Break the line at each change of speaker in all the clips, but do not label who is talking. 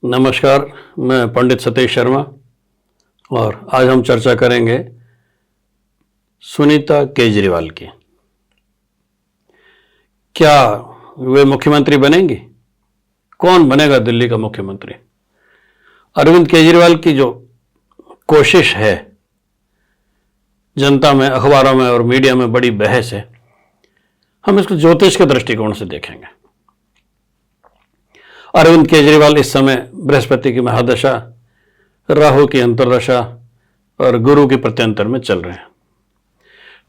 नमस्कार, मैं पंडित सतीश शर्मा और आज हम चर्चा करेंगे सुनीता केजरीवाल की। क्या वे मुख्यमंत्री बनेंगी? कौन बनेगा दिल्ली का मुख्यमंत्री? अरविंद केजरीवाल की जो कोशिश है, जनता में, अखबारों में और मीडिया में बड़ी बहस है। हम इसको ज्योतिष के दृष्टिकोण से देखेंगे। अरविंद केजरीवाल इस समय बृहस्पति की महादशा, राहु की अंतर्दशा और गुरु की प्रत्यंतर में चल रहे हैं।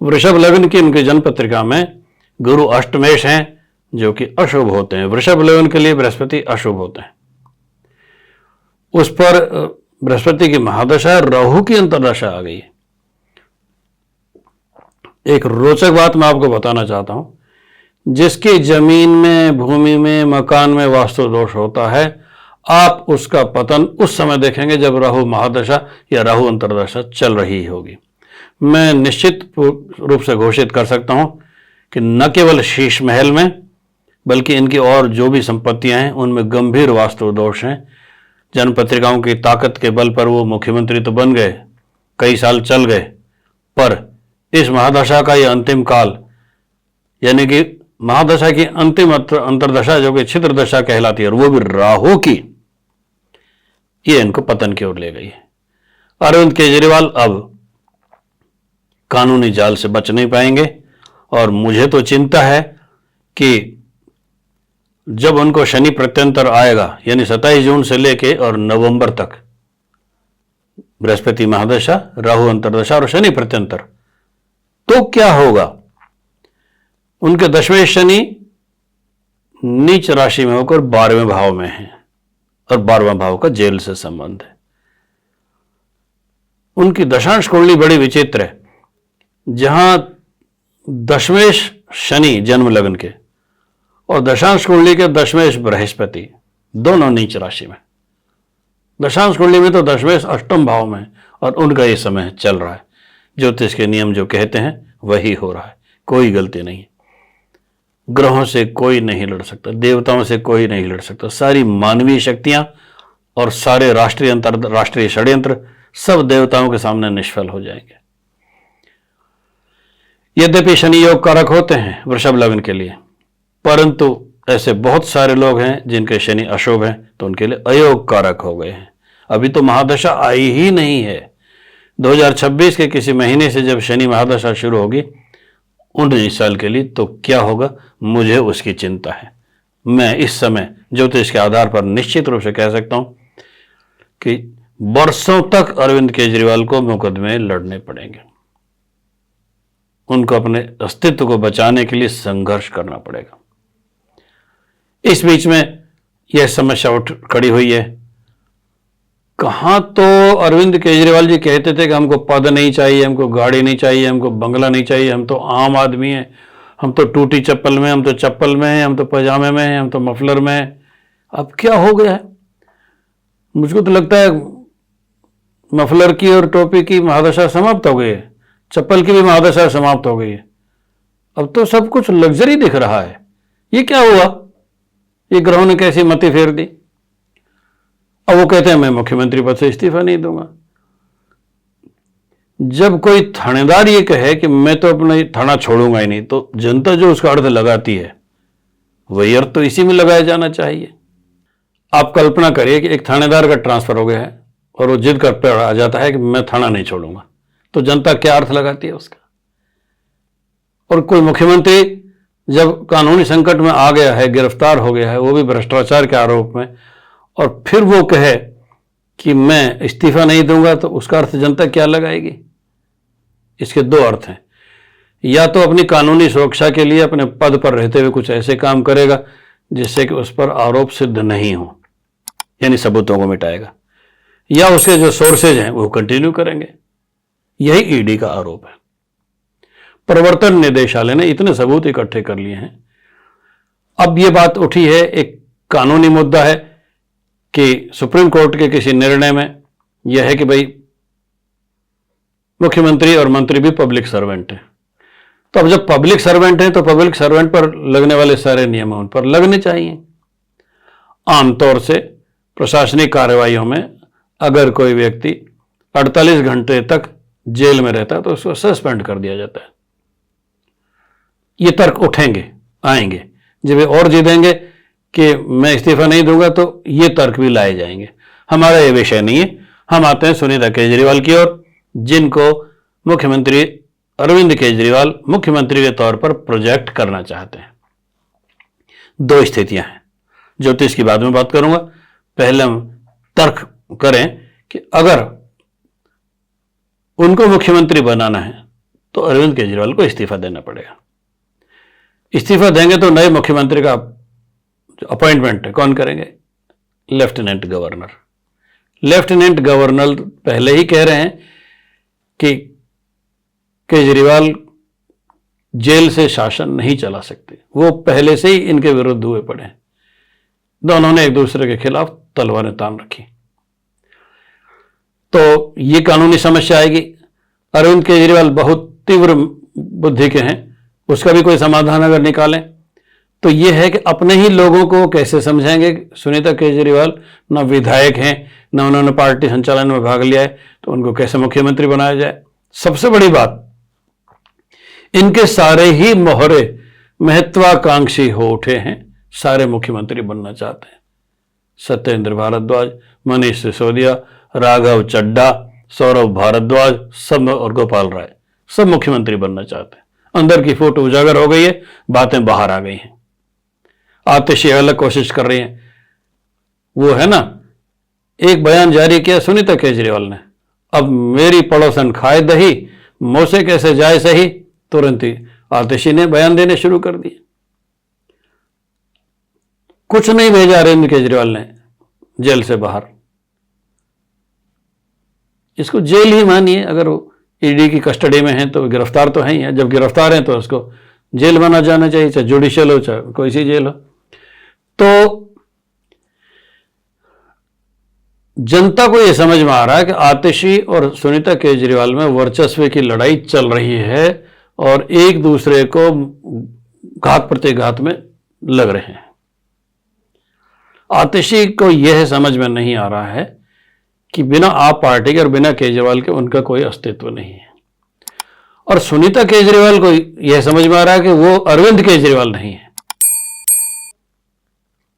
वृषभ लग्न की उनकी जन्म पत्रिका में गुरु अष्टमेश हैं, जो कि अशुभ होते हैं। वृषभ लग्न के लिए बृहस्पति अशुभ होते हैं। उस पर बृहस्पति की महादशा, राहु की अंतर्दशा आ गई है। एक रोचक बात मैं आपको बताना चाहता हूं। जिसकी जमीन में, भूमि में, मकान में वास्तु दोष होता है, आप उसका पतन उस समय देखेंगे जब राहु महादशा या राहु अंतर्दशा चल रही होगी। मैं निश्चित रूप से घोषित कर सकता हूं कि न केवल शीश महल में, बल्कि इनकी और जो भी संपत्तियां हैं उनमें गंभीर वास्तु दोष हैं। जन्म पत्रिकाओं की ताकत के बल पर वो मुख्यमंत्री तो बन गए, कई साल चल गए, पर इस महादशा का यह अंतिम काल, यानी कि महादशा की अंतिम अंतर्दशा जो कि छिद्र दशा कहलाती है, और वो भी राहु की, ये इनको पतन की ओर ले गई है। अरविंद केजरीवाल अब कानूनी जाल से बच नहीं पाएंगे और मुझे तो चिंता है कि जब उनको शनि प्रत्यंतर आएगा, यानी 27 जून से लेके और नवंबर तक बृहस्पति महादशा, राहु अंतर्दशा और शनि प्रत्यंतर, तो क्या होगा? उनके दशमें शनि नीच राशि में होकर 12वें भाव में है और 12वां भाव का जेल से संबंध है। उनकी दशांश कुंडली बड़ी विचित्र है। जहां दशमेश शनि जन्म लग्न के और दशांश कुंडली के दशमेश बृहस्पति, दोनों नीच राशि में। दशांश कुंडली में तो दशमेश अष्टम भाव में और उनका ये समय चल रहा है। ज्योतिष के नियम जो कहते हैं वही हो रहा है, कोई गलती नहीं। ग्रहों से कोई नहीं लड़ सकता, देवताओं से कोई नहीं लड़ सकता। सारी मानवीय शक्तियां और सारे राष्ट्रीय अंतरराष्ट्रीय षड्यंत्र सब देवताओं के सामने निष्फल हो जाएंगे। यद्यपि शनि योग कारक होते हैं वृषभ लग्न के लिए, परंतु ऐसे बहुत सारे लोग हैं जिनके शनि अशुभ हैं, तो उनके लिए अयोग कारक हो गए हैं। अभी तो महादशा आई ही नहीं है। 2026 के किसी महीने से जब शनि महादशा शुरू होगी 19 साल के लिए, तो क्या होगा, मुझे उसकी चिंता है। मैं इस समय ज्योतिष के आधार पर निश्चित रूप से कह सकता हूं कि वर्षों तक अरविंद केजरीवाल को मुकदमे लड़ने पड़ेंगे। उनको अपने अस्तित्व को बचाने के लिए संघर्ष करना पड़ेगा। इस बीच में यह समस्या उठ खड़ी हुई है। कहां तो अरविंद केजरीवाल जी कहते थे कि हमको पद नहीं चाहिए, हमको गाड़ी नहीं चाहिए, हमको बंगला नहीं चाहिए, हम तो आम आदमी हैं, हम तो टूटी चप्पल में, हम तो चप्पल में हैं, हम तो पजामे में हैं, हम तो मफलर में हैं। अब क्या हो गया है? मुझको तो लगता है मफलर की और टोपी की महादशा समाप्त हो गई है, चप्पल की भी महादशा समाप्त हो गई है। अब तो सब कुछ लग्जरी दिख रहा है। ये क्या हुआ? ये ग्रहों ने कैसी मति फेर दी? अब वो कहते हैं मैं मुख्यमंत्री पद से इस्तीफा नहीं दूंगा। जब कोई थानेदार ये कहे कि मैं तो अपना थाना छोड़ूंगा ही नहीं, तो जनता जो उसका अर्थ लगाती है वही अर्थ तो इसी में लगाया जाना चाहिए। आप कल्पना करिए कि एक थानेदार का ट्रांसफर हो गया है और वो जिद कर पर आ जाता है कि मैं थाना नहीं छोड़ूंगा, तो जनता क्या अर्थ लगाती है उसका? और कोई मुख्यमंत्री जब कानूनी संकट में आ गया है, गिरफ्तार हो गया है, वो भी भ्रष्टाचार के आरोप में, और फिर वो कहे कि मैं इस्तीफा नहीं दूंगा, तो उसका अर्थ जनता क्या लगाएगी? इसके दो अर्थ हैं। या तो अपनी कानूनी सुरक्षा के लिए अपने पद पर रहते हुए कुछ ऐसे काम करेगा जिससे कि उस पर आरोप सिद्ध नहीं हो, यानी सबूतों को मिटाएगा, या उसके जो सोर्सेज हैं वो कंटिन्यू करेंगे। यही ईडी का आरोप है। प्रवर्तन निदेशालय ने इतने सबूत इकट्ठे कर लिए हैं। अब ये बात उठी है, एक कानूनी मुद्दा है कि सुप्रीम कोर्ट के किसी निर्णय में यह है कि भाई मुख्यमंत्री और मंत्री भी पब्लिक सर्वेंट हैं। तो अब जब पब्लिक सर्वेंट हैं तो पब्लिक सर्वेंट पर लगने वाले सारे नियम उन पर लगने चाहिए। आमतौर से प्रशासनिक कार्रवाइयों में अगर कोई व्यक्ति 48 घंटे तक जेल में रहता है तो उसको सस्पेंड कर दिया जाता है। ये तर्क उठेंगे, आएंगे। जब ये और जीतेंगे कि मैं इस्तीफा नहीं दूंगा तो ये तर्क भी लाए जाएंगे। हमारा ये विषय नहीं है। हम आते हैं सुनीता केजरीवाल की ओर, जिनको मुख्यमंत्री अरविंद केजरीवाल मुख्यमंत्री के तौर पर प्रोजेक्ट करना चाहते हैं। दो स्थितियां हैं, ज्योतिष की बाद में बात करूंगा। पहले हम तर्क करें कि अगर उनको मुख्यमंत्री बनाना है तो अरविंद केजरीवाल को इस्तीफा देना पड़ेगा। इस्तीफा देंगे तो नए मुख्यमंत्री का अपॉइंटमेंट कौन करेंगे? Lieutenant governor. लेफ्टिनेंट गवर्नर पहले ही कह रहे हैं कि केजरीवाल जेल से शासन नहीं चला सकते। वो पहले से ही इनके विरुद्ध हुए पड़े हैं। दोनों ने एक दूसरे के खिलाफ तलवारें तान रखी। तो ये कानूनी समस्या आएगी। अरविंद केजरीवाल बहुत तीव्र बुद्धि के हैं, उसका भी कोई समाधान अगर निकालें तो ये है कि अपने ही लोगों को कैसे समझाएंगे। सुनीता केजरीवाल न विधायक हैं, न उन्होंने पार्टी संचालन में भाग लिया है, तो उनको कैसे मुख्यमंत्री बनाया जाए। सबसे बड़ी बात, इनके सारे ही मोहरे महत्वाकांक्षी हो उठे हैं, सारे मुख्यमंत्री बनना चाहते हैं। सत्येंद्र भारद्वाज, मनीष सिसोदिया, राघव चड्ढा, सौरभ भारद्वाज सब और गोपाल राय सब मुख्यमंत्री बनना चाहते हैं। अंदर की फोटो उजागर हो गई है, बातें बाहर आ गई हैं। आतिशी अलग कोशिश कर रही हैं। वो है ना, एक बयान जारी किया सुनीता केजरीवाल ने, अब मेरी पड़ोसन खाए दही, मुंह से कैसे जाए सही। तुरंत ही आतिशी ने बयान देने शुरू कर दिए। कुछ नहीं भेजा अरविंद केजरीवाल ने जेल से बाहर। इसको जेल ही मानिए। अगर वो ईडी की कस्टडी में है तो गिरफ्तार तो है ही है। जब गिरफ्तार है तो उसको जेल माना जाना चाहिए, चाहे जुडिशियल हो चाहे कोई सी जेल हो। तो जनता को यह समझ में आ रहा है कि आतिशी और सुनीता केजरीवाल में वर्चस्व की लड़ाई चल रही है और एक दूसरे को घात प्रतिघात में लग रहे हैं। आतिशी को यह समझ में नहीं आ रहा है कि बिना आप पार्टी के और बिना केजरीवाल के उनका कोई अस्तित्व नहीं है। और सुनीता केजरीवाल को यह समझ में आ रहा है कि वो अरविंद केजरीवाल नहीं है।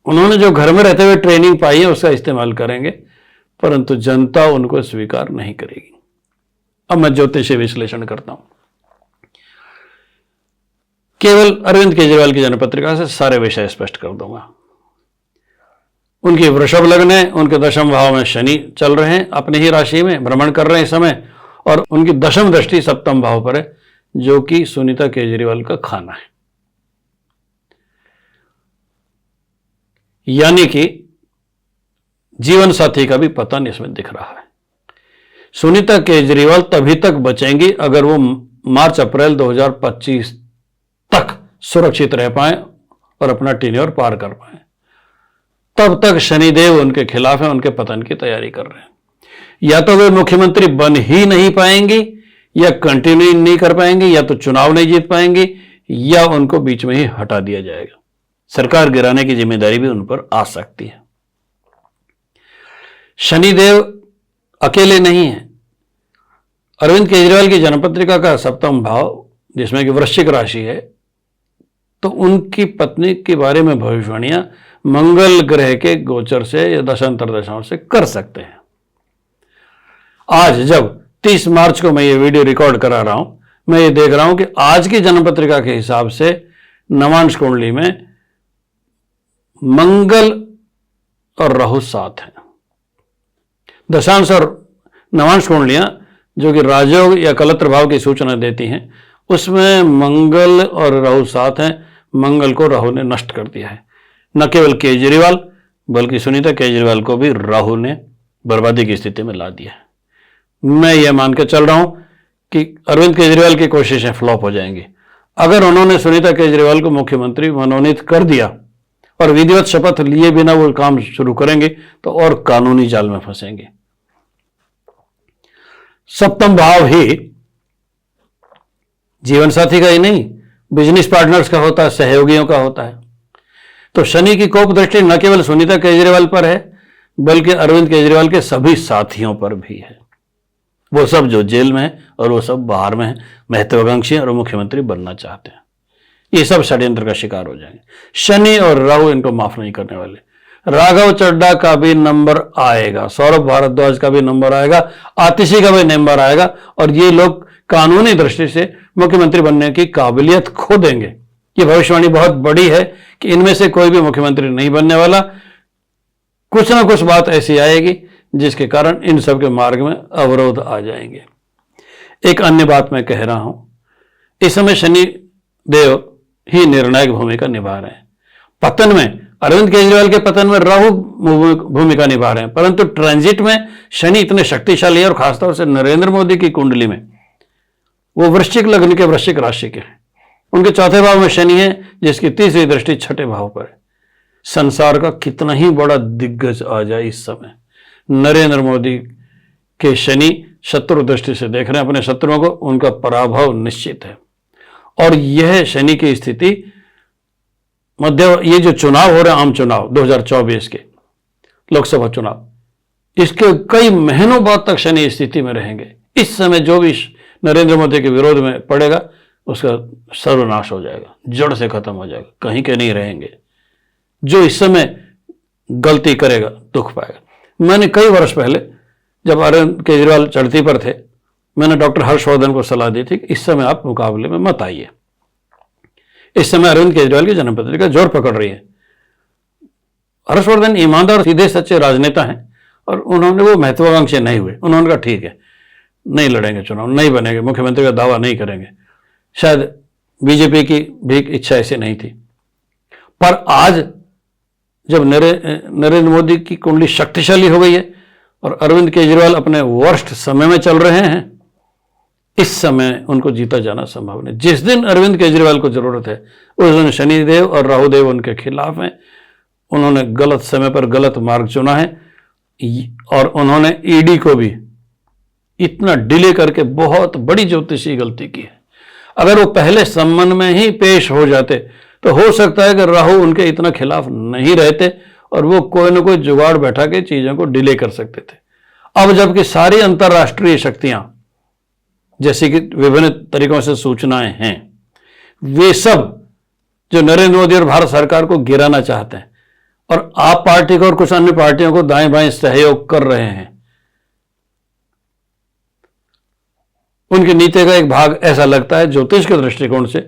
उन्होंने जो घर में रहते हुए ट्रेनिंग पाई है उसका इस्तेमाल करेंगे, परंतु जनता उनको स्वीकार नहीं करेगी। अब मैं ज्योतिषीय विश्लेषण करता हूं। केवल अरविंद केजरीवाल की जन्मपत्रिका से सारे विषय स्पष्ट कर दूंगा। उनकी वृषभ लग्न है, उनके दशम भाव में शनि चल रहे हैं, अपनी ही राशि में भ्रमण कर रहे हैं इस समय, और उनकी दशम दृष्टि सप्तम भाव पर है, जो कि सुनीता केजरीवाल का खाना है। यानी कि जीवन साथी का भी पतन इसमें दिख रहा है। सुनीता केजरीवाल तभी तक बचेंगी अगर वो मार्च अप्रैल 2025 तक सुरक्षित रह पाए और अपना टेन्योर पार कर पाए। तब तक शनिदेव उनके खिलाफ है, उनके पतन की तैयारी कर रहे हैं। या तो वे मुख्यमंत्री बन ही नहीं पाएंगे, या कंटिन्यू नहीं कर पाएंगे, या तो चुनाव नहीं जीत पाएंगे, या उनको बीच में ही हटा दिया जाएगा। सरकार गिराने की जिम्मेदारी भी उन पर आ सकती है। शनिदेव अकेले नहीं है। अरविंद केजरीवाल की जन्मपत्रिका का सप्तम भाव जिसमें कि वृश्चिक राशि है, तो उनकी पत्नी के बारे में भविष्यवाणियां मंगल ग्रह के गोचर से या दशांतर दशाओं से कर सकते हैं। आज जब 30 मार्च को मैं ये वीडियो रिकॉर्ड करा रहा हूं, मैं ये देख रहा हूं कि आज की जन्मपत्रिका के हिसाब से नवांश कुंडली में मंगल और राहु साथ हैं। दशांश और नवांश कुंडलियां जो कि राजयोग या कलत्र भाव की सूचना देती हैं, उसमें मंगल और राहु साथ हैं। मंगल को राहु ने नष्ट कर दिया है। न केवल केजरीवाल बल्कि सुनीता केजरीवाल को भी राहु ने बर्बादी की स्थिति में ला दिया है। मैं यह मान के चल रहा हूं कि अरविंद केजरीवाल की कोशिशें फ्लॉप हो जाएंगी। अगर उन्होंने सुनीता केजरीवाल को मुख्यमंत्री मनोनीत कर दिया और विधिवत शपथ लिए बिना वो काम शुरू करेंगे तो और कानूनी जाल में फंसेंगे। सप्तम भाव ही जीवन साथी का ही नहीं, बिजनेस पार्टनर्स का होता है, सहयोगियों का होता है। तो शनि की कोप दृष्टि न केवल सुनीता केजरीवाल पर है बल्कि अरविंद केजरीवाल के सभी साथियों पर भी है। वो सब जो जेल में है और वो सब बाहर में है, महत्वाकांक्षी और मुख्यमंत्री बनना चाहते हैं। ये सब षड्यंत्र का शिकार हो जाएंगे। शनि और राहु इनको माफ नहीं करने वाले। राघव चड्ढा का भी नंबर आएगा, सौरभ भारद्वाज का भी नंबर आएगा, आतिशी का भी नंबर आएगा, और ये लोग कानूनी दृष्टि से मुख्यमंत्री बनने की काबिलियत खो देंगे। ये भविष्यवाणी बहुत बड़ी है कि इनमें से कोई भी मुख्यमंत्री नहीं बनने वाला। कुछ ना कुछ बात ऐसी आएगी जिसके कारण इन सब के मार्ग में अवरोध आ जाएंगे। एक अन्य बात मैं कह रहा हूं, इस समय शनि देव ही निर्णायक भूमिका निभा रहे हैं। पतन में, अरविंद केजरीवाल के पतन में राहु भूमिका निभा रहे हैं, परंतु ट्रांजिट में शनि इतने शक्तिशाली है, और खासतौर से नरेंद्र मोदी की कुंडली में वो वृश्चिक लग्न के, वृश्चिक राशि के हैं। उनके चौथे भाव में शनि है, जिसकी तीसरी दृष्टि छठे भाव पर है। संसार का कितना ही बड़ा दिग्गज आ जाए, इस समय नरेंद्र मोदी के शनि शत्रु दृष्टि से देख रहे हैं अपने शत्रुओं को, उनका पराभव निश्चित है। और यह शनि की स्थिति ये जो चुनाव हो रहे हैं, आम चुनाव 2024 के लोकसभा चुनाव, इसके कई महीनों बाद तक शनि स्थिति में रहेंगे। इस समय जो भी नरेंद्र मोदी के विरोध में पड़ेगा उसका सर्वनाश हो जाएगा, जड़ से खत्म हो जाएगा, कहीं के नहीं रहेंगे। जो इस समय गलती करेगा दुख पाएगा। मैंने कई वर्ष पहले जब अरविंद केजरीवाल चढ़ती पर थे, मैंने डॉक्टर हर्षवर्धन को सलाह दी थी कि इस समय आप मुकाबले में मत आइए। इस समय अरविंद केजरीवाल की जन्म पत्रिका जोर पकड़ रही है। हर्षवर्धन ईमानदार, सीधे सच्चे राजनेता हैं, और उन्होंने, वो महत्वाकांक्षी नहीं हुए। उन्होंने कहा ठीक है, नहीं लड़ेंगे चुनाव, नहीं बनेंगे, मुख्यमंत्री का दावा नहीं करेंगे। शायद बीजेपी की भी इच्छा ऐसी नहीं थी। पर आज जब नरेंद्र मोदी की कुंडली शक्तिशाली हो गई है और अरविंद केजरीवाल अपने वर्स्ट समय में चल रहे हैं, इस समय उनको जीता जाना संभव नहीं। जिस दिन अरविंद केजरीवाल को जरूरत है उस दिन शनिदेव और राहुदेव उनके खिलाफ हैं। उन्होंने गलत समय पर गलत मार्ग चुना है, और उन्होंने ईडी को भी इतना डिले करके बहुत बड़ी ज्योतिषी गलती की है। अगर वो पहले सम्मन में ही पेश हो जाते तो हो सकता है कि राहु उनके इतना खिलाफ नहीं रहते और वो कोई ना कोई जुगाड़ बैठा के चीजों को डिले कर सकते थे। अब जबकि सारी अंतर्राष्ट्रीय शक्तियां, जैसे कि विभिन्न तरीकों से सूचनाएं हैं, वे सब जो नरेंद्र मोदी और भारत सरकार को गिराना चाहते हैं, और आप पार्टी को और कुछ अन्य पार्टियों को दाएं बाएं सहयोग कर रहे हैं। उनकी नीति का एक भाग ऐसा लगता है ज्योतिष के दृष्टिकोण से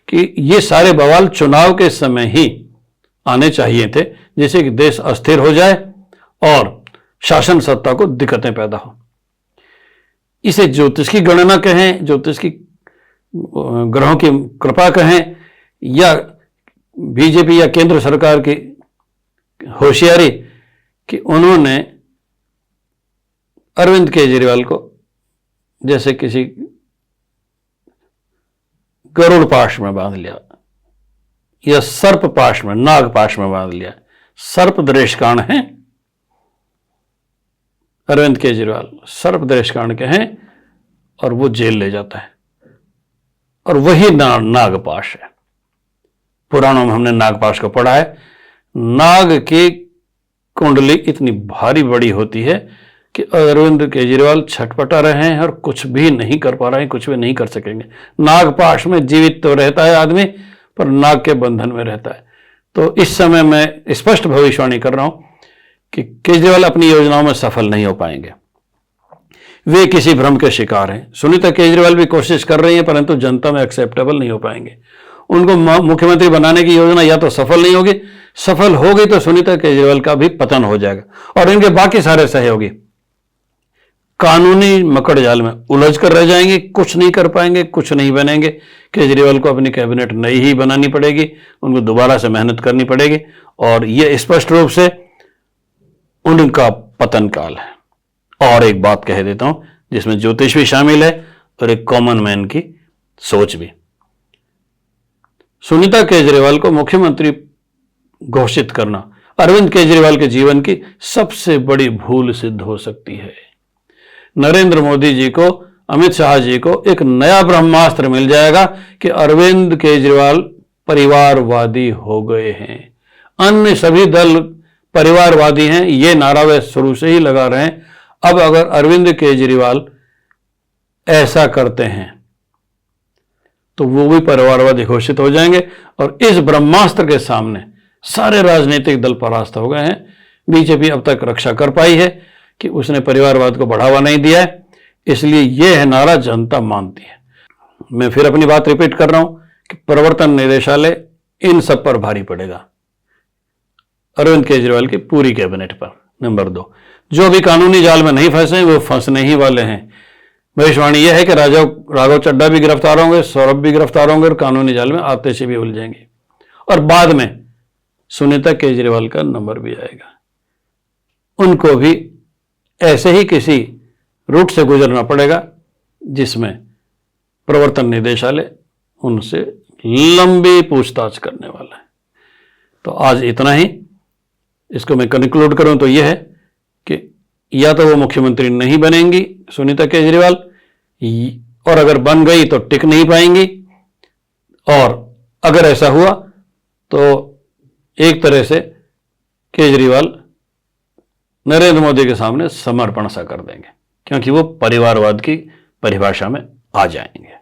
कि ये सारे बवाल चुनाव के समय ही आने चाहिए थे, जिससे कि देश अस्थिर हो जाए और शासन सत्ता को दिक्कतें पैदा हो। इसे ज्योतिष की गणना कहें, ज्योतिष की ग्रहों की कृपा कहें, या बीजेपी या केंद्र सरकार की होशियारी कि उन्होंने अरविंद केजरीवाल को जैसे किसी गरुड़ पाश में बांध लिया या सर्प पाश में, नाग पाश में बांध लिया। सर्प दृष्कांड है अरविंद केजरीवाल, सर्प दृष्कांड के हैं, और वो जेल ले जाता है, और वही नागपाश है। पुराणों में हमने नागपाश को पढ़ा है। नाग की कुंडली इतनी भारी बड़ी होती है कि अरविंद केजरीवाल छटपटा रहे हैं और कुछ भी नहीं कर पा रहे हैं, कुछ भी नहीं कर सकेंगे। नागपाश में जीवित तो रहता है आदमी, पर नाग के बंधन में रहता है। तो इस समय मैं स्पष्ट भविष्यवाणी कर रहा हूं कि केजरीवाल अपनी योजनाओं में सफल नहीं हो पाएंगे। वे किसी भ्रम के शिकार हैं। सुनीता केजरीवाल भी कोशिश कर रही हैं, परंतु जनता में एक्सेप्टेबल नहीं हो पाएंगे। उनको मुख्यमंत्री बनाने की योजना या तो सफल नहीं होगी, सफल होगी तो सुनीता केजरीवाल का भी पतन हो जाएगा, और इनके बाकी सारे सहयोगी कानूनी मकड़ जाल में उलझ कर रह जाएंगे, कुछ नहीं कर पाएंगे, कुछ नहीं बनेंगे। केजरीवाल को अपनी कैबिनेट नई ही बनानी पड़ेगी, उनको दोबारा से मेहनत करनी पड़ेगी, और यह स्पष्ट रूप से उनका पतन काल है। और एक बात कह देता हूं जिसमें ज्योतिष भी शामिल है और एक कॉमन मैन की सोच भी। सुनीता केजरीवाल को मुख्यमंत्री घोषित करना अरविंद केजरीवाल के जीवन की सबसे बड़ी भूल सिद्ध हो सकती है। नरेंद्र मोदी जी को, अमित शाह जी को एक नया ब्रह्मास्त्र मिल जाएगा कि अरविंद केजरीवाल परिवारवादी हो गए हैं। अन्य सभी दल परिवारवादी हैं, ये नारा वे शुरू से ही लगा रहे हैं। अब अगर अरविंद केजरीवाल ऐसा करते हैं तो वो भी परिवारवादी घोषित हो जाएंगे और इस ब्रह्मास्त्र के सामने सारे राजनीतिक दल परास्त हो गए हैं। बीजेपी अब तक रक्षा कर पाई है कि उसने परिवारवाद को बढ़ावा नहीं दिया है, इसलिए यह नारा जनता मानती है। मैं फिर अपनी बात रिपीट कर रहा हूं कि प्रवर्तन निदेशालय इन सब पर भारी पड़ेगा, अरविंद केजरीवाल की पूरी कैबिनेट पर। नंबर 2, जो अभी कानूनी जाल में नहीं फंसे वो फंसने ही वाले हैं। भविष्यवाणी यह है कि राघव चड्ढा भी गिरफ्तार होंगे, सौरभ भी गिरफ्तार होंगे और कानूनी जाल में आते से भी उलझेंगे और बाद में सुनीता केजरीवाल का नंबर भी आएगा। उनको भी ऐसे ही किसी रूट से गुजरना पड़ेगा जिसमें प्रवर्तन निदेशालय उनसे लंबी पूछताछ करने वाला है। तो आज इतना ही। इसको मैं कंक्लूड करूं तो यह है कि या तो वो मुख्यमंत्री नहीं बनेंगी सुनीता केजरीवाल, और अगर बन गई तो टिक नहीं पाएंगी, और अगर ऐसा हुआ तो एक तरह से केजरीवाल नरेंद्र मोदी के सामने समर्पण सा कर देंगे, क्योंकि वो परिवारवाद की परिभाषा में आ जाएंगे।